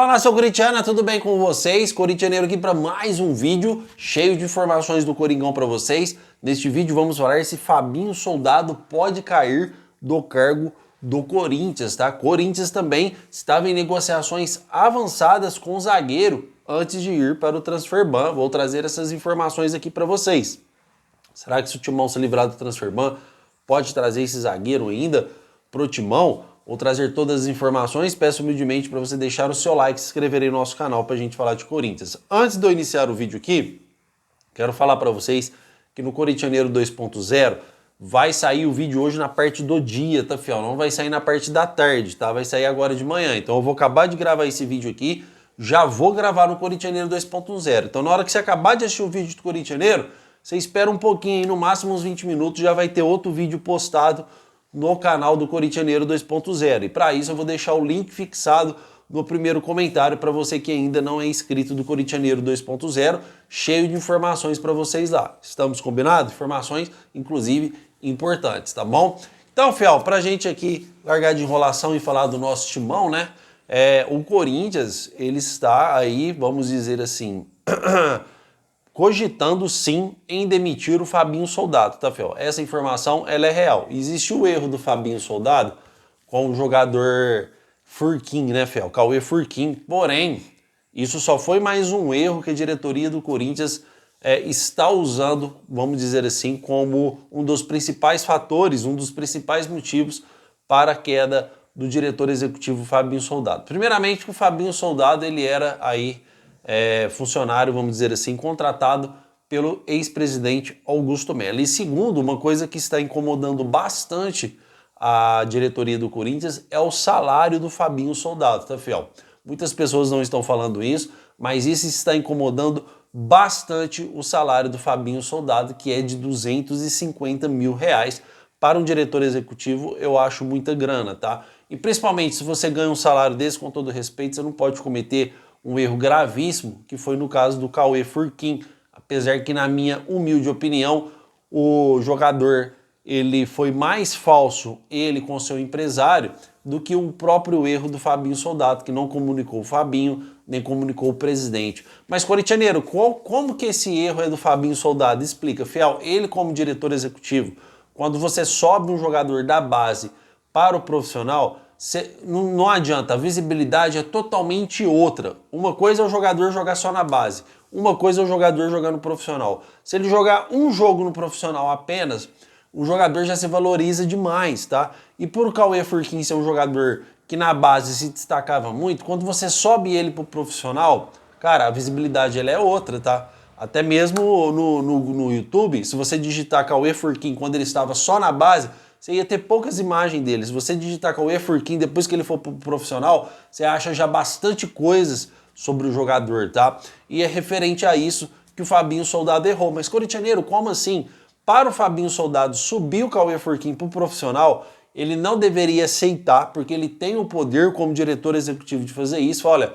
Fala, nação corintiana, tudo bem com vocês? Corintianeiro aqui para mais um vídeo cheio de informações do Coringão para vocês. Neste vídeo vamos falar se Fabinho Soldado pode cair do cargo do Corinthians, tá? Corinthians também estava em negociações avançadas com o zagueiro antes de ir para o Transferban. Vou trazer essas informações aqui para vocês. Será que se o Timão se livrar do Transferban pode trazer esse zagueiro ainda pro Timão? Vou trazer todas as informações, peço humildemente para você deixar o seu like e se inscrever aí no nosso canal para a gente falar de Corinthians. Antes de eu iniciar o vídeo aqui, quero falar para vocês que no Corintianeiro 2.0 vai sair o vídeo hoje na parte do dia, tá, fiel? Não vai sair na parte da tarde, tá? Vai sair agora de manhã. Então eu vou acabar de gravar esse vídeo aqui, já vou gravar no Corintianeiro 2.0. Então na hora que você acabar de assistir o vídeo do Corintianeiro, você espera um pouquinho aí, no máximo uns 20 minutos, já vai ter outro vídeo postado no canal do Corintianeiro 2.0. E para isso eu vou deixar o link fixado no primeiro comentário para você que ainda não é inscrito do Corintianeiro 2.0, cheio de informações para vocês lá. Estamos combinados? Informações, inclusive, importantes, tá bom? Então, fiel, pra gente aqui largar de enrolação e falar do nosso timão, né? O Corinthians, ele está aí, vamos dizer assim, cogitando sim em demitir o Fabinho Soldado, tá, Fel? Essa informação, ela é real. Existiu o erro do Fabinho Soldado com o jogador Furquim, né, Fel? Cauê Furquim. Porém, isso só foi mais um erro que a diretoria do Corinthians está usando, vamos dizer assim, como um dos principais fatores, um dos principais motivos para a queda do diretor executivo Fabinho Soldado. Primeiramente, que o Fabinho Soldado, ele era aí funcionário, vamos dizer assim, contratado pelo ex-presidente Augusto Melo. E segundo, uma coisa que está incomodando bastante a diretoria do Corinthians é o salário do Fabinho Soldado, tá, fiel? Muitas pessoas não estão falando isso, mas isso está incomodando bastante o salário do Fabinho Soldado, que é de R$250 mil. Para um diretor executivo, eu acho muita grana, tá? E principalmente se você ganha um salário desse, com todo respeito, você não pode cometer um erro gravíssimo, que foi no caso do Cauê Furquim. Apesar que, na minha humilde opinião, o jogador ele foi mais falso, ele com seu empresário, do que o próprio erro do Fabinho Soldado, que não comunicou o Fabinho, nem comunicou o presidente. Mas, corintianeiro, como que esse erro é do Fabinho Soldado? Explica, fiel. Ele como diretor executivo, quando você sobe um jogador da base para o profissional, não adianta, a visibilidade é totalmente outra. Uma coisa é o jogador jogar só na base, uma coisa é o jogador jogar no profissional. Se ele jogar um jogo no profissional apenas, o jogador já se valoriza demais, tá? E por o Cauê Furquim ser um jogador que na base se destacava muito, quando você sobe ele pro profissional, cara, a visibilidade ela é outra, tá? Até mesmo no YouTube, se você digitar Cauê Furquim quando ele estava só na base, você ia ter poucas imagens dele. Se você digitar Cauê Furquim depois que ele for pro profissional, você acha já bastante coisas sobre o jogador, tá? E é referente a isso que o Fabinho Soldado errou. Mas, corintianeiro, como assim? Para o Fabinho Soldado subir o Cauê Furquim pro profissional, ele não deveria aceitar, porque ele tem o poder como diretor executivo de fazer isso. Olha,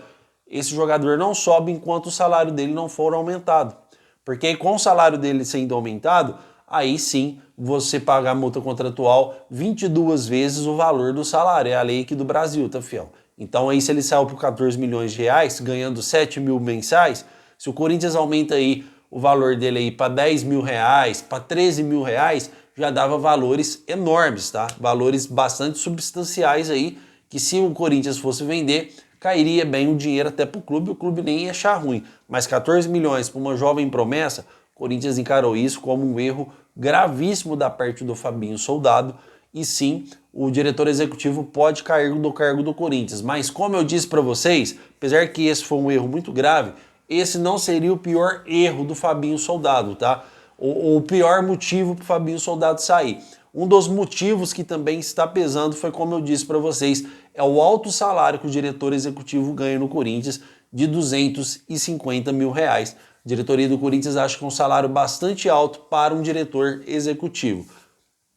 esse jogador não sobe enquanto o salário dele não for aumentado. Porque aí, com o salário dele sendo aumentado, aí sim você paga a multa contratual 22 vezes o valor do salário. É a lei aqui do Brasil, tá, fiel? Então aí se ele saiu por 14 milhões de reais, ganhando 7 mil mensais, se o Corinthians aumenta aí o valor dele aí para 10 mil reais, para 13 mil reais, já dava valores enormes, tá? Valores bastante substanciais aí, que se o Corinthians fosse vender, cairia bem o dinheiro até pro clube, o clube nem ia achar ruim. Mas 14 milhões para uma jovem promessa, o Corinthians encarou isso como um erro gravíssimo da parte do Fabinho Soldado, e sim, o diretor executivo pode cair do cargo do Corinthians. Mas como eu disse para vocês, apesar que esse foi um erro muito grave, esse não seria o pior erro do Fabinho Soldado, tá? O pior motivo para o Fabinho Soldado sair. Um dos motivos que também está pesando foi, como eu disse para vocês, é o alto salário que o diretor executivo ganha no Corinthians, de 250 mil reais. A diretoria do Corinthians acha que é um salário bastante alto para um diretor executivo.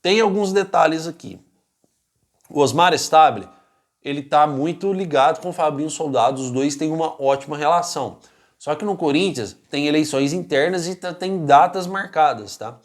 Tem alguns detalhes aqui. O Osmar Stable, ele está muito ligado com o Fabinho Soldado, os dois têm uma ótima relação. Só que no Corinthians tem eleições internas e tem datas marcadas, tá?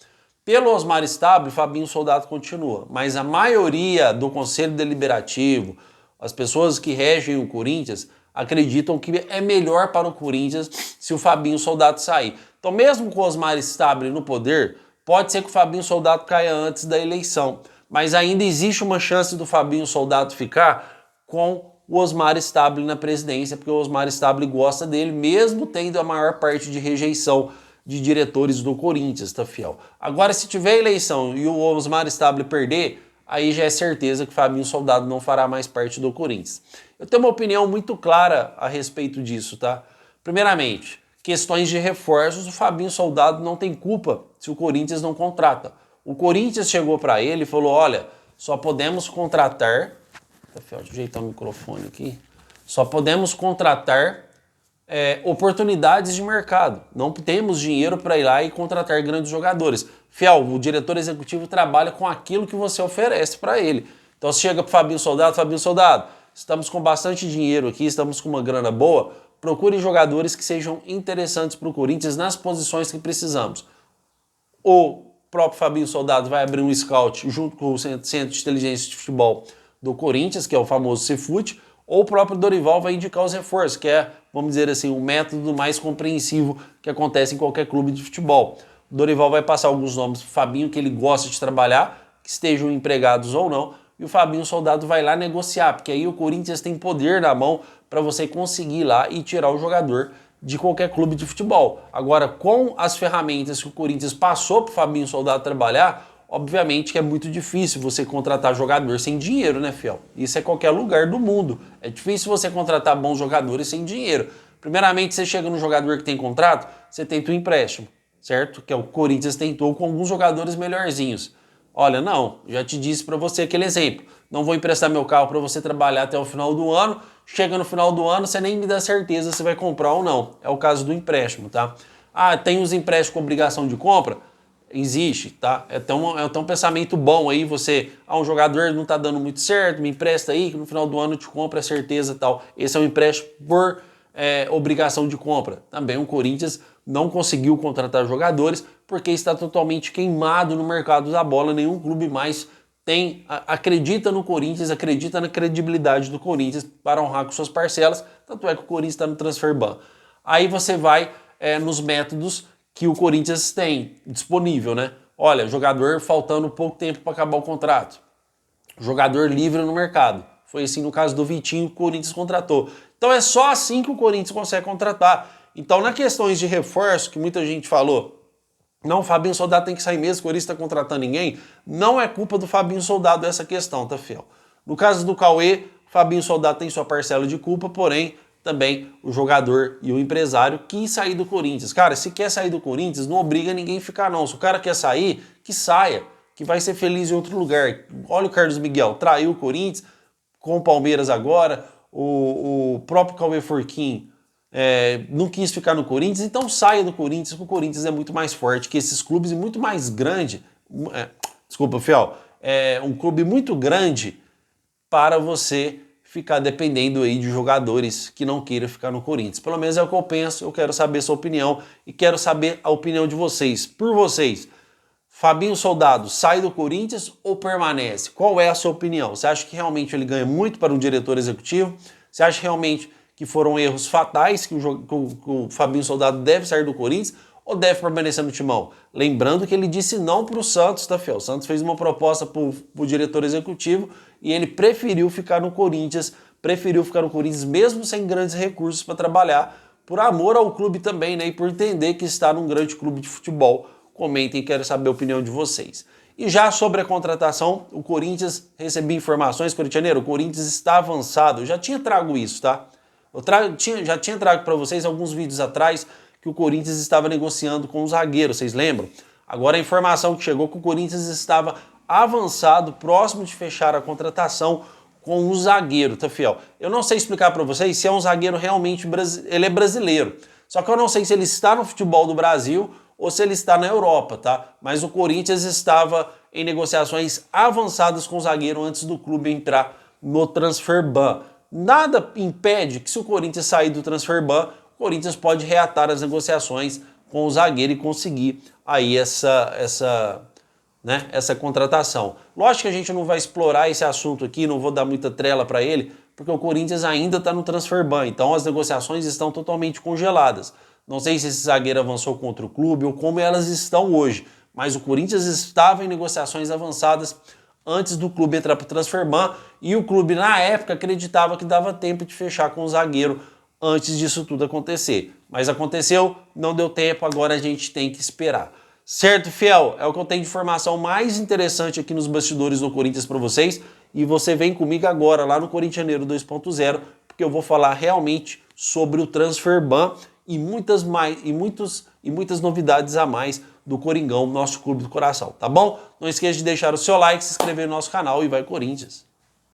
Pelo Osmar Stable, Fabinho Soldado continua, mas a maioria do Conselho Deliberativo, as pessoas que regem o Corinthians, acreditam que é melhor para o Corinthians se o Fabinho Soldado sair. Então, mesmo com o Osmar Stabile no poder, pode ser que o Fabinho Soldado caia antes da eleição, mas ainda existe uma chance do Fabinho Soldado ficar com o Osmar Stabile na presidência, porque o Osmar Stabile gosta dele, mesmo tendo a maior parte de rejeição de diretores do Corinthians, tá, fiel? Agora, se tiver eleição e o Osmar Stabile perder, aí já é certeza que o Fabinho Soldado não fará mais parte do Corinthians. Eu tenho uma opinião muito clara a respeito disso, tá? Primeiramente, questões de reforços, o Fabinho Soldado não tem culpa se o Corinthians não contrata. O Corinthians chegou para ele e falou, olha, só podemos contratar... Deixa eu ajeitar o microfone aqui. Só podemos contratar oportunidades de mercado. Não temos dinheiro para ir lá e contratar grandes jogadores. Fiel, o diretor executivo trabalha com aquilo que você oferece para ele. Então se chega para Fabinho Soldado, estamos com bastante dinheiro aqui, estamos com uma grana boa, procure jogadores que sejam interessantes para o Corinthians nas posições que precisamos. O próprio Fabinho Soldado vai abrir um scout junto com o Centro de Inteligência de Futebol do Corinthians, que é o famoso Cefut, ou o próprio Dorival vai indicar os reforços, que é, vamos dizer assim, o método mais compreensivo que acontece em qualquer clube de futebol. O Dorival vai passar alguns nomes pro Fabinho, que ele gosta de trabalhar, que estejam empregados ou não, e o Fabinho Soldado vai lá negociar, porque aí o Corinthians tem poder na mão para você conseguir ir lá e tirar o jogador de qualquer clube de futebol. Agora, com as ferramentas que o Corinthians passou pro Fabinho Soldado trabalhar, obviamente que é muito difícil você contratar jogador sem dinheiro, né, fiel? Isso é qualquer lugar do mundo. É difícil você contratar bons jogadores sem dinheiro. Primeiramente, você chega no jogador que tem contrato, você tenta um empréstimo, certo? Que é o Corinthians tentou com alguns jogadores melhorzinhos. Olha, não, já te disse para você aquele exemplo. Não vou emprestar meu carro para você trabalhar até o final do ano. Chega no final do ano, você nem me dá certeza se vai comprar ou não. É o caso do empréstimo, tá? Ah, tem os empréstimos com obrigação de compra? Existe, tá? É até um pensamento bom aí, um jogador não tá dando muito certo, me empresta aí, que no final do ano eu te compro, é certeza e tal. Esse é um empréstimo por obrigação de compra. Também o Corinthians não conseguiu contratar jogadores porque está totalmente queimado no mercado da bola, nenhum clube mais acredita no Corinthians, acredita na credibilidade do Corinthians para honrar com suas parcelas, tanto é que o Corinthians está no transfer ban. Aí você vai nos métodos que o Corinthians tem disponível, né? Olha, jogador faltando pouco tempo para acabar o contrato. Jogador livre no mercado. Foi assim no caso do Vitinho que o Corinthians contratou. Então é só assim que o Corinthians consegue contratar. Então, nas questões de reforço, que muita gente falou, não, o Fabinho Soldado tem que sair mesmo, o Corinthians está contratando ninguém, não é culpa do Fabinho Soldado essa questão, tá, fiel? No caso do Cauê, o Fabinho Soldado tem sua parcela de culpa, porém, também o jogador e o empresário quis sair do Corinthians. Cara, se quer sair do Corinthians, não obriga ninguém a ficar, não. Se o cara quer sair, que saia, que vai ser feliz em outro lugar. Olha o Carlos Miguel, traiu o Corinthians, com o Palmeiras agora, o próprio Cauê Forquim não quis ficar no Corinthians, então saia do Corinthians, porque o Corinthians é muito mais forte que esses clubes e muito mais grande. Desculpa, fiel. É um clube muito grande para você ficar dependendo aí de jogadores que não queiram ficar no Corinthians. Pelo menos é o que eu penso, eu quero saber sua opinião e quero saber a opinião de vocês. Por vocês, Fabinho Soldado sai do Corinthians ou permanece? Qual é a sua opinião? Você acha que realmente ele ganha muito para um diretor executivo? Você acha realmente que foram erros fatais, que o Fabinho Soldado deve sair do Corinthians ou deve permanecer no timão? Lembrando que ele disse não para o Santos, tá, fiel? O Santos fez uma proposta para o diretor executivo e ele preferiu ficar no Corinthians, mesmo sem grandes recursos para trabalhar, por amor ao clube também, né? E por entender que está num grande clube de futebol. Comentem, quero saber a opinião de vocês. E já sobre a contratação, o Corinthians, recebi informações, corintianeiro, o Corinthians está avançado. Eu já tinha trago isso, tá? Já tinha trago para vocês alguns vídeos atrás que o Corinthians estava negociando com o zagueiro, vocês lembram? Agora a informação que chegou é que o Corinthians estava avançado, próximo de fechar a contratação com o zagueiro, tá, fiel? Eu não sei explicar para vocês se é um zagueiro realmente ele é brasileiro. Só que eu não sei se ele está no futebol do Brasil ou se ele está na Europa, tá? Mas o Corinthians estava em negociações avançadas com o zagueiro antes do clube entrar no transfer ban. Nada impede que, se o Corinthians sair do transfer ban, o Corinthians pode reatar as negociações com o zagueiro e conseguir aí essa contratação. Lógico que a gente não vai explorar esse assunto aqui, não vou dar muita trela para ele, Porque o Corinthians ainda está no transfer ban, então as negociações estão totalmente congeladas. Não sei se esse zagueiro avançou contra o clube ou como elas estão hoje, mas o Corinthians estava em negociações avançadas antes do clube entrar para o transfer ban e o clube na época acreditava que dava tempo de fechar com o zagueiro antes disso tudo acontecer. Mas aconteceu, não deu tempo, agora a gente tem que esperar. Certo, fiel? É o que eu tenho de informação mais interessante aqui nos bastidores do Corinthians para vocês. E você vem comigo agora lá no Corintianeiro 2.0, porque eu vou falar realmente sobre o transfer ban e muitas novidades a mais do Coringão, nosso clube do coração, tá bom? Não esqueça de deixar o seu like, se inscrever no nosso canal e vai Corinthians!